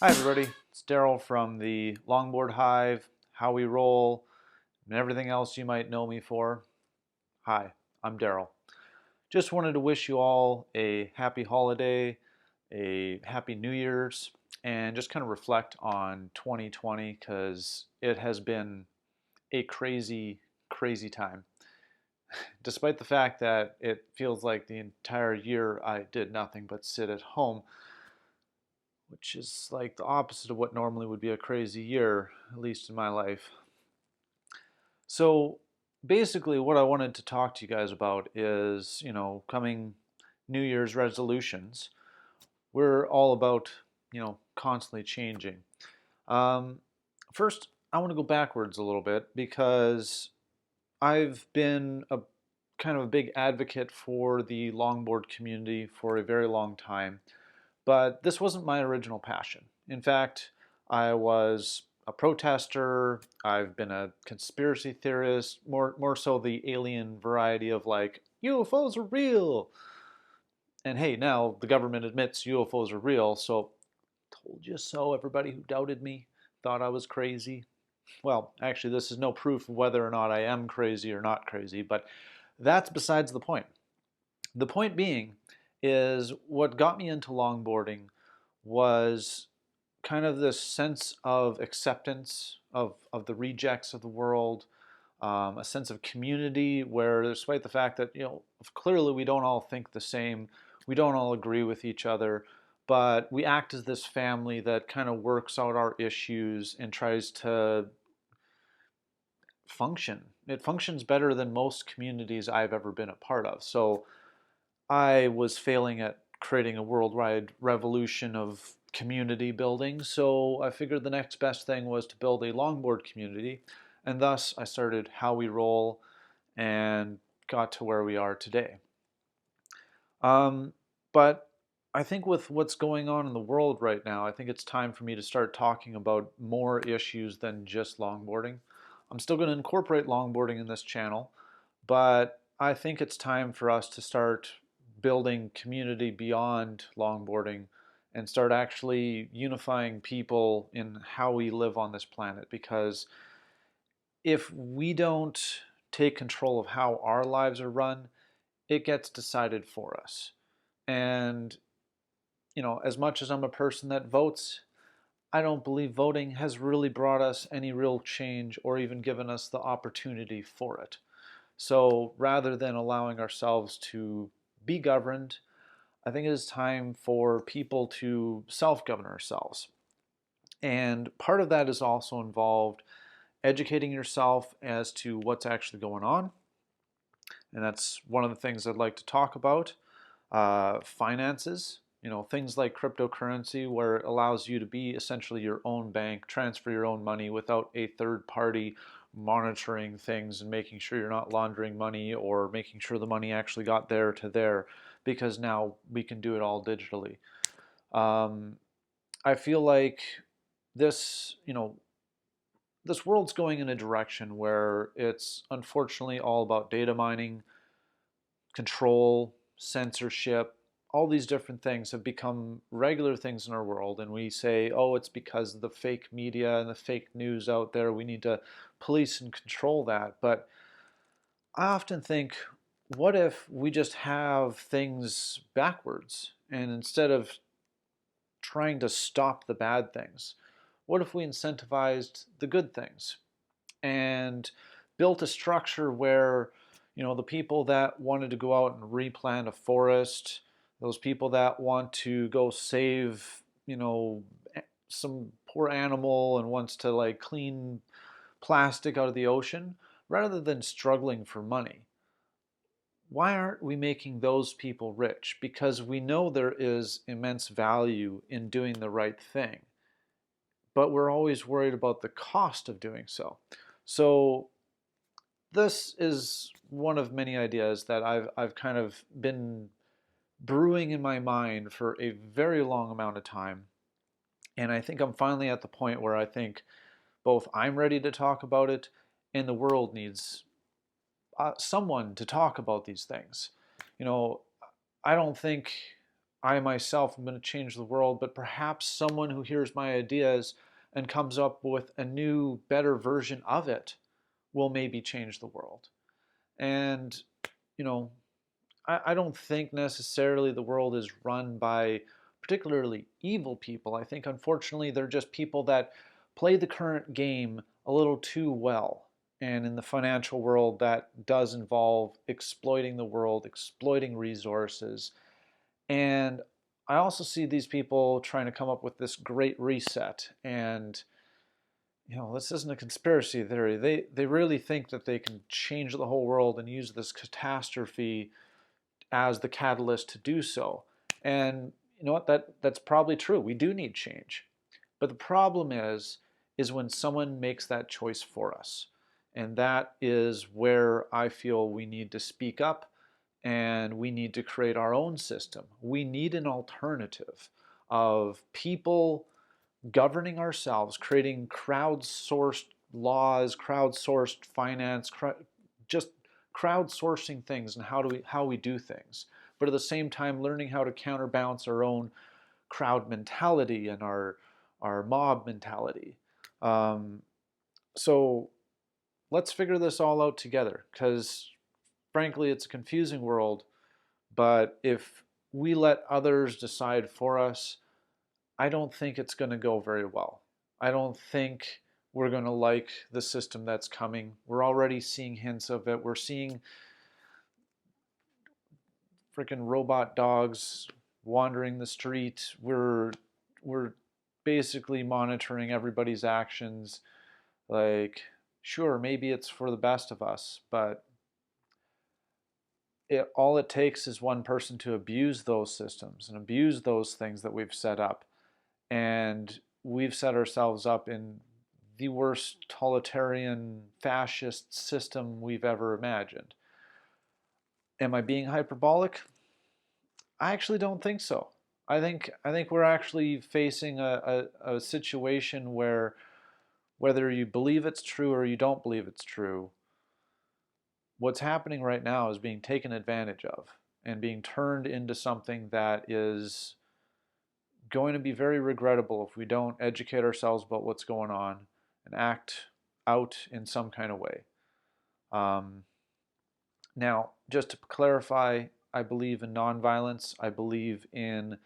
Hi everybody, it's Daryl from the Longboard Hive, How We Roll, and everything else you might know me for. Hi, I'm Daryl. Just wanted to wish you all a happy holiday, a happy New Year's, and just kind of reflect on 2020 because it has been a crazy, crazy time. Despite the fact that it feels like the entire year I did nothing but sit at home, which is like the opposite of what normally would be a crazy year, at least in my life. So basically, what I wanted to talk to you guys about is, coming New Year's resolutions. We're all about, constantly changing. Um, First, I want to go backwards a little bit because I've been a kind of a big advocate for the longboard community for a very long time. But this wasn't my original passion. In fact, I was a protester. I've been a conspiracy theorist, more so the alien variety of like UFOs are real. And hey, now the government admits UFOs are real, so told you so. Everybody who doubted me thought I was crazy. Well, actually, this is no proof of whether or not I am crazy or not crazy, but that's besides the point. The point being is what got me into longboarding was kind of this sense of acceptance of the rejects of the world, a sense of community where, despite the fact that, clearly we don't all think the same, we don't all agree with each other, but we act as this family that kind of works out our issues and tries to function. It functions better than most communities I've ever been a part of. So I was failing at creating a worldwide revolution of community building, so I figured the next best thing was to build a longboard community, and thus I started How We Roll and got to where we are today. But I think with what's going on in the world right now, I think it's time for me to start talking about more issues than just longboarding. I'm still going to incorporate longboarding in this channel, but I think it's time for us to start building community beyond longboarding and start actually unifying people in how we live on this planet. Because if we don't take control of how our lives are run, it gets decided for us. And, as much as I'm a person that votes, I don't believe voting has really brought us any real change or even given us the opportunity for it. So rather than allowing ourselves to be governed, I think it is time for people to self-govern ourselves. And part of that is also involved educating yourself as to what's actually going on. And that's one of the things I'd like to talk about. Finances, things like cryptocurrency, where it allows you to be essentially your own bank, transfer your own money without a third party monitoring things and making sure you're not laundering money or making sure the money actually got there to there, because now we can do it all digitally. Um, I feel like this, this world's going in a direction where it's unfortunately all about data mining, control, censorship, all these different things have become regular things in our world. And we say, oh, it's because of the fake media and the fake news out there. We need to police and control that. But I often think, what if we just have things backwards? And instead of trying to stop the bad things, what if we incentivized the good things and built a structure where, the people that wanted to go out and replant a forest, those people that want to go save, some poor animal and wants to like clean plastic out of the ocean, rather than struggling for money, why aren't we making those people rich? Because we know there is immense value in doing the right thing, but we're always worried about the cost of doing so. So this is one of many ideas that I've kind of been brewing in my mind for a very long amount of time. And I think I'm finally at the point where I think both I'm ready to talk about it and the world needs someone to talk about these things. You know, I don't think I myself am going to change the world, but perhaps someone who hears my ideas and comes up with a new, better version of it will maybe change the world. And, you know, I don't think necessarily the world is run by particularly evil people. I think, unfortunately, they're just people that play the current game a little too well. And in the financial world, that does involve exploiting the world, exploiting resources. And I also see these people trying to come up with this great reset. And, this isn't a conspiracy theory. They really think that they can change the whole world and use this catastrophe as the catalyst to do so. And you know what? That's probably true. We do need change. But the problem is when someone makes that choice for us. And that is where I feel we need to speak up and we need to create our own system. We need an alternative of people governing ourselves, creating crowdsourced laws, crowdsourced finance, just crowdsourcing things and how we do things. But at the same time, learning how to counterbalance our own crowd mentality and our mob mentality. Um, so let's figure this all out together, because frankly, it's a confusing world. But if we let others decide for us, I don't think it's going to go very well. I don't think we're going to like the system that's coming. We're already seeing hints of it. We're seeing freaking robot dogs wandering the street. We're basically monitoring everybody's actions. Like, sure, maybe it's for the best of us, but all it takes is one person to abuse those systems and abuse those things that we've set up. And we've set ourselves up in the worst totalitarian fascist system we've ever imagined. Am I being hyperbolic? I actually don't think so. I think we're actually facing a situation where whether you believe it's true or you don't believe it's true, what's happening right now is being taken advantage of and being turned into something that is going to be very regrettable if we don't educate ourselves about what's going on and act out in some kind of way. Um, Now, just to clarify, I believe in nonviolence. I believe in,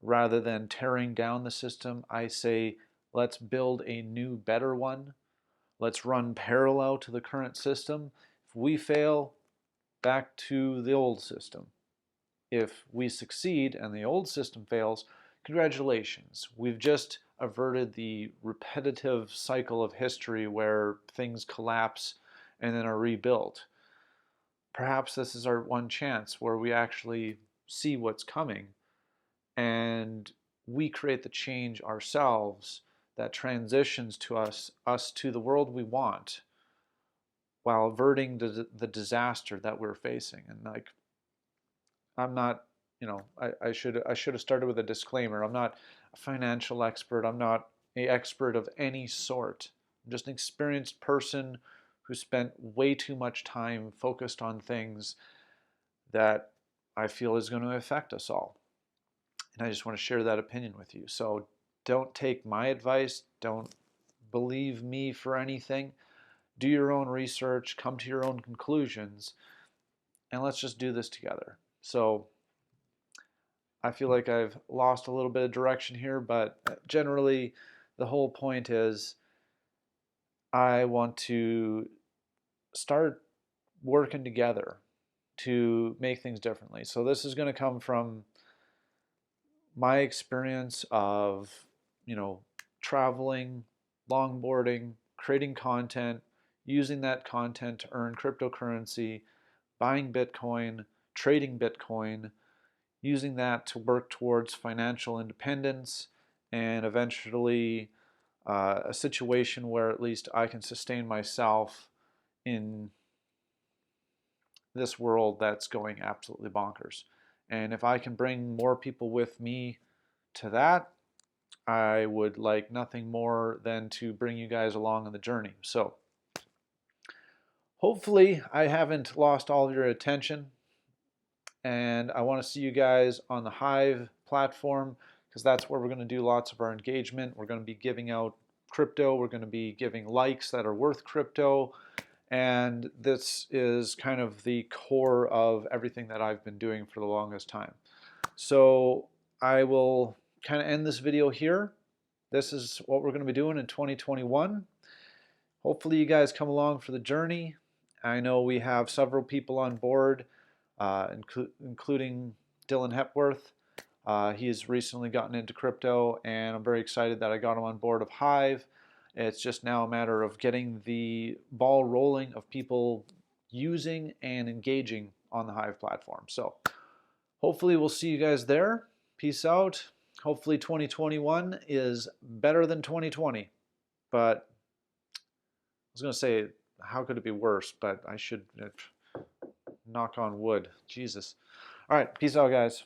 rather than tearing down the system, I say let's build a new, better one. Let's run parallel to the current system. If we fail, back to the old system. If we succeed and the old system fails, congratulations. We've just averted the repetitive cycle of history where things collapse and then are rebuilt. Perhaps this is our one chance where we actually see what's coming and we create the change ourselves that transitions to us to the world we want, while averting the disaster that we're facing. And like, I'm not, I should have started with a disclaimer. I'm not a financial expert. I'm not an expert of any sort. I'm just an experienced person who spent way too much time focused on things that I feel is going to affect us all. And I just want to share that opinion with you. So don't take my advice. Don't believe me for anything. Do your own research, come to your own conclusions, and let's just do this together. So I feel like I've lost a little bit of direction here, but generally the whole point is I want to start working together to make things differently. So this is going to come from my experience of, traveling, longboarding, creating content, using that content to earn cryptocurrency, buying Bitcoin, trading Bitcoin, using that to work towards financial independence and eventually a situation where at least I can sustain myself in this world that's going absolutely bonkers. And if I can bring more people with me to that, I would like nothing more than to bring you guys along on the journey. So hopefully I haven't lost all of your attention. and I want to see you guys on the Hive platform, because that's where we're going to do lots of our engagement. We're going to be giving out crypto. We're going to be giving likes that are worth crypto. And this is kind of the core of everything that I've been doing for the longest time. So I will kind of end this video here. This is what we're going to be doing in 2021. Hopefully you guys come along for the journey. I know we have several people on board, including Dylan Hepworth. He has recently gotten into crypto, and I'm very excited that I got him on board of Hive. It's just now a matter of getting the ball rolling of people using and engaging on the Hive platform. So hopefully we'll see you guys there. Peace out. Hopefully 2021 is better than 2020. But I was going to say, how could it be worse? But I should knock on wood. Jesus. All right. Peace out, guys.